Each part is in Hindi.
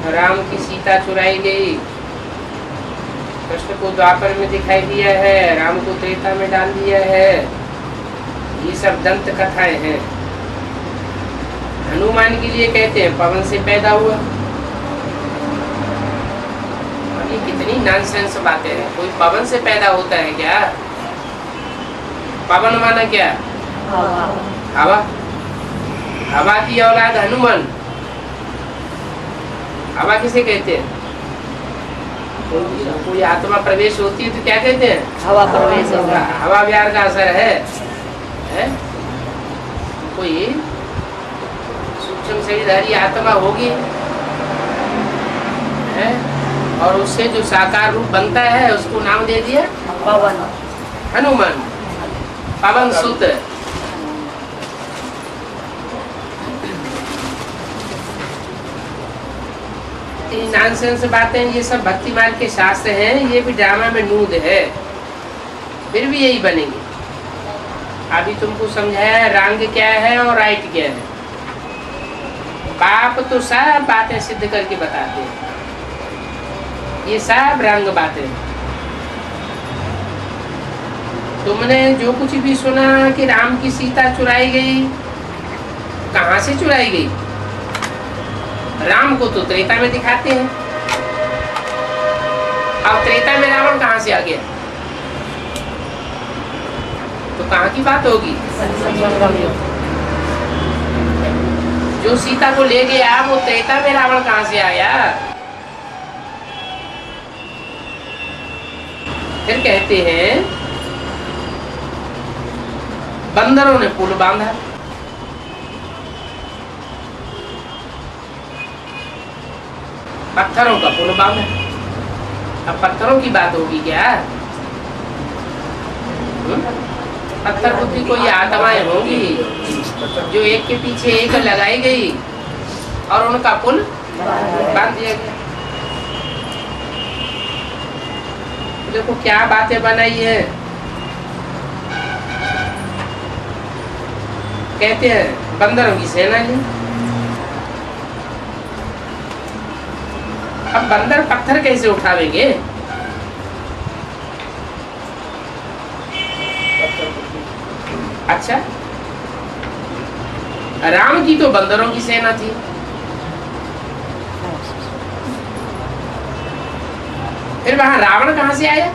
राम की सीता चुराई गई, कृष्ण को द्वापर में दिखाई दिया है, राम को त्रेता में डाल दिया है। ये सब दंत कथाएं हैं। हनुमान के लिए कहते हैं पवन से पैदा हुआ। ये कितनी नॉनसेंस बातें हैं। कोई पवन से पैदा होता है क्या? पवन माना क्या? हवा। हवा की औलाद हनुमान। हवा किसे कहते हैं? कोई आत्मा प्रवेश होती है तो क्या कहते हैं? हवा प्रवेश होगा। हवा विहार का असर है? कोई सूक्ष्म शरीरधारी आत्मा होगी है? और उससे जो साकार रूप बनता है उसको नाम दे दिया पवन, हनुमान, पवन सुत। नॉनसेंस बातें, ये सब भक्ति मार्ग के शास्त्र हैं। ये भी ड्रामा में नूद है, फिर भी यही बनेंगे। अभी तुमको समझाया रंग क्या है और राइट क्या है। बाप तो सब बातें सिद्ध करके बताते हैं, ये सब रंग बातें। तुमने जो कुछ भी सुना कि राम की सीता चुराई गई, कहाँ से चुराई गई? राम को तो त्रेता में दिखाते हैं। अब त्रेता में रावण कहाँ से आ गया? तो कहाँ की बात होगी? जो सीता को ले गया वो त्रेता में रावण कहाँ से आया? फिर कहते हैं बंदरों ने पुल बांधा। पत्थरों का पुल बांधा। अब पत्थरों की बात होगी क्या? पत्थर बुद्धि कोई आत्माएं होंगी जो एक के पीछे एक लगाई गई और उनका पुल बांध दिया गया। देखो क्या बातें बनाई है। कहते हैं बंदरों की सेना ली। अब बंदर पत्थर कैसे उठावेंगे? अच्छा, राम की तो बंदरों की सेना थी, फिर वहां रावण कहां से आया?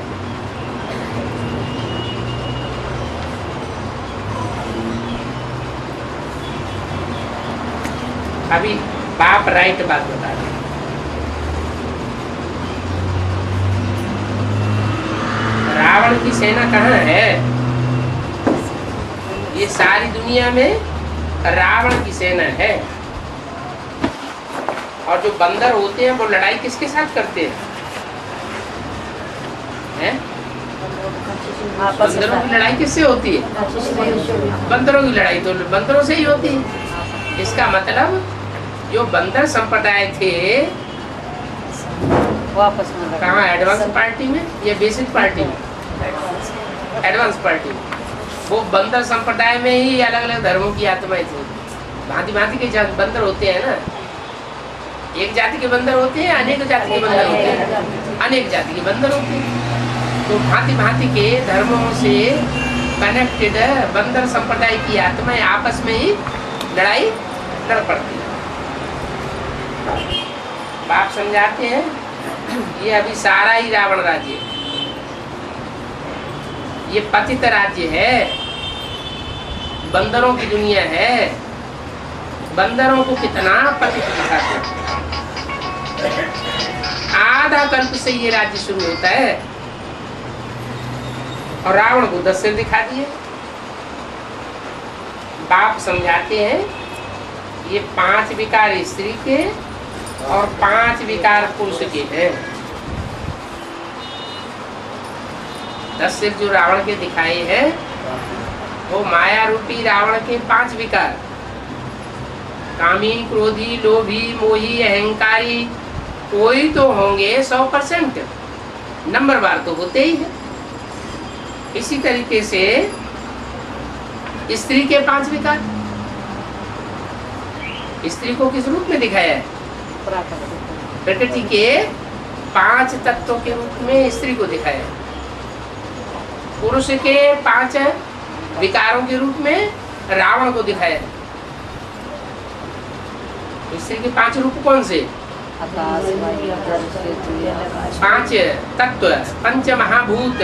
अभी बाप राइट बात बता रहे। रावण की सेना कहाँ है? ये सारी दुनिया में रावण की सेना है। और जो बंदर होते हैं वो लड़ाई किसके साथ करते हैं? बंदरों की लड़ाई किससे होती है? बंदरों की लड़ाई तो बंदरों से ही होती है। इसका मतलब जो बंदर संप्रदाय थे वापस कहाँ? एडवांस पार्टी में या बेसिक पार्टी में? एडवांस पार्टी में। वो बंदर संप्रदाय में ही अलग अलग धर्मों की आत्माएं थी। भांति भांति के बंदर होते हैं ना। एक जाति के बंदर होते हैं, अनेक जाति के बंदर होते हैं, अनेक जाति के बंदर होते हैं। तो भांति भांति के धर्मों से कनेक्टेड बंदर संप्रदाय की आत्माएं आपस में ही लड़ाई लड़ पड़ती है। बाप समझाते हैं ये अभी सारा ही रावण राज्य है, ये पतित राज्य है, बंदरों की दुनिया है। बंदरों को कितना पतित दिखाते हैं। आधा कल्प से ये राज्य शुरू होता है और रावण को 10 सिर दिखा दिए। बाप समझाते हैं ये 5 विकार स्त्री के और 5 विकार पुरुष के हैं। 10 सिर जो रावण के दिखाए हैं वो माया रूपी रावण के 5 विकार, कामी, क्रोधी, लोभी, मोही, अहंकारी, कोई तो होंगे 100%, नंबरवार तो होते ही है। इसी तरीके से स्त्री के 5 विकार। स्त्री को किस रूप में दिखाया है? प्रकृति के 5 तत्वों के रूप में स्त्री को दिखाया, पुरुष के 5 विकारों के रूप में रावण को दिखाया। स्त्री के 5 रूप कौन से? 5 तत्व, 5 महाभूत।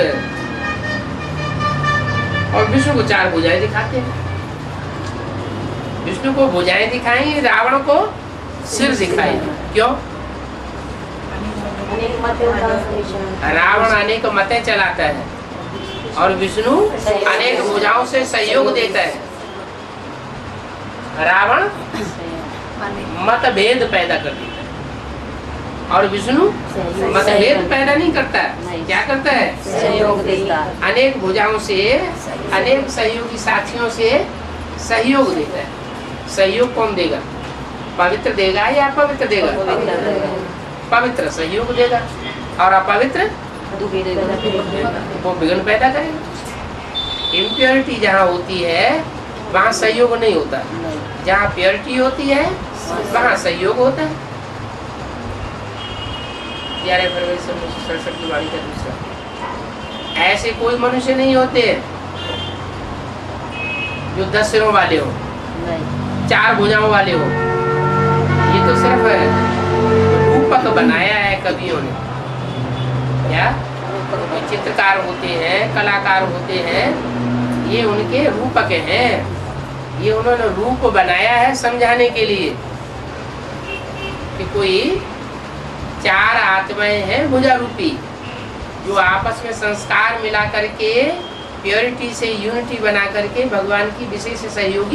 और विष्णु को 4 भुजाएं दिखाते हैं। विष्णु को भुजाएं दिखाई, रावण को सिर दिखाई। क्यों? रावण अनेक मतें चलाता है और विष्णु अनेक भुजाओं से सहयोग देता है। रावण मतभेद पैदा कर देता है और विष्णु मतभेद पैदा नहीं करता है। क्या करता है? सहयोग देता है। अनेक भुजाओं से, अनेक सहयोगी साथियों से सहयोग देता है। सहयोग कौन देगा? पवित्र देगा या अपवित्र देगा? पवित्र सहयोग देगा और अपवित्र वो विघ्न पैदा करेगा। इम्प्योरिटी जहाँ होती है वहाँ सहयोग नहीं होता, जहाँ प्योरिटी होती है वहाँ सहयोग होता है। 11 फरवरी 1967 की वाणी का दूसरा। ऐसे कोई मनुष्य नहीं होते जो 10 सिरों वाले हो, 4 भुजाओं वाले हो। ये तो सिर्फ रूपक बनाया है कवियों ने। क्या चित्रकार होते हैं, कलाकार होते हैं, ये उनके रूपक हैं। ये उन्होंने रूप बनाया है समझाने के लिए कि कोई 4 आत्माएं हैं भुजा रूपी, जो आपस में संस्कार मिला करके प्योरिटी से यूनिटी बना करके भगवान की विशेष सहयोगी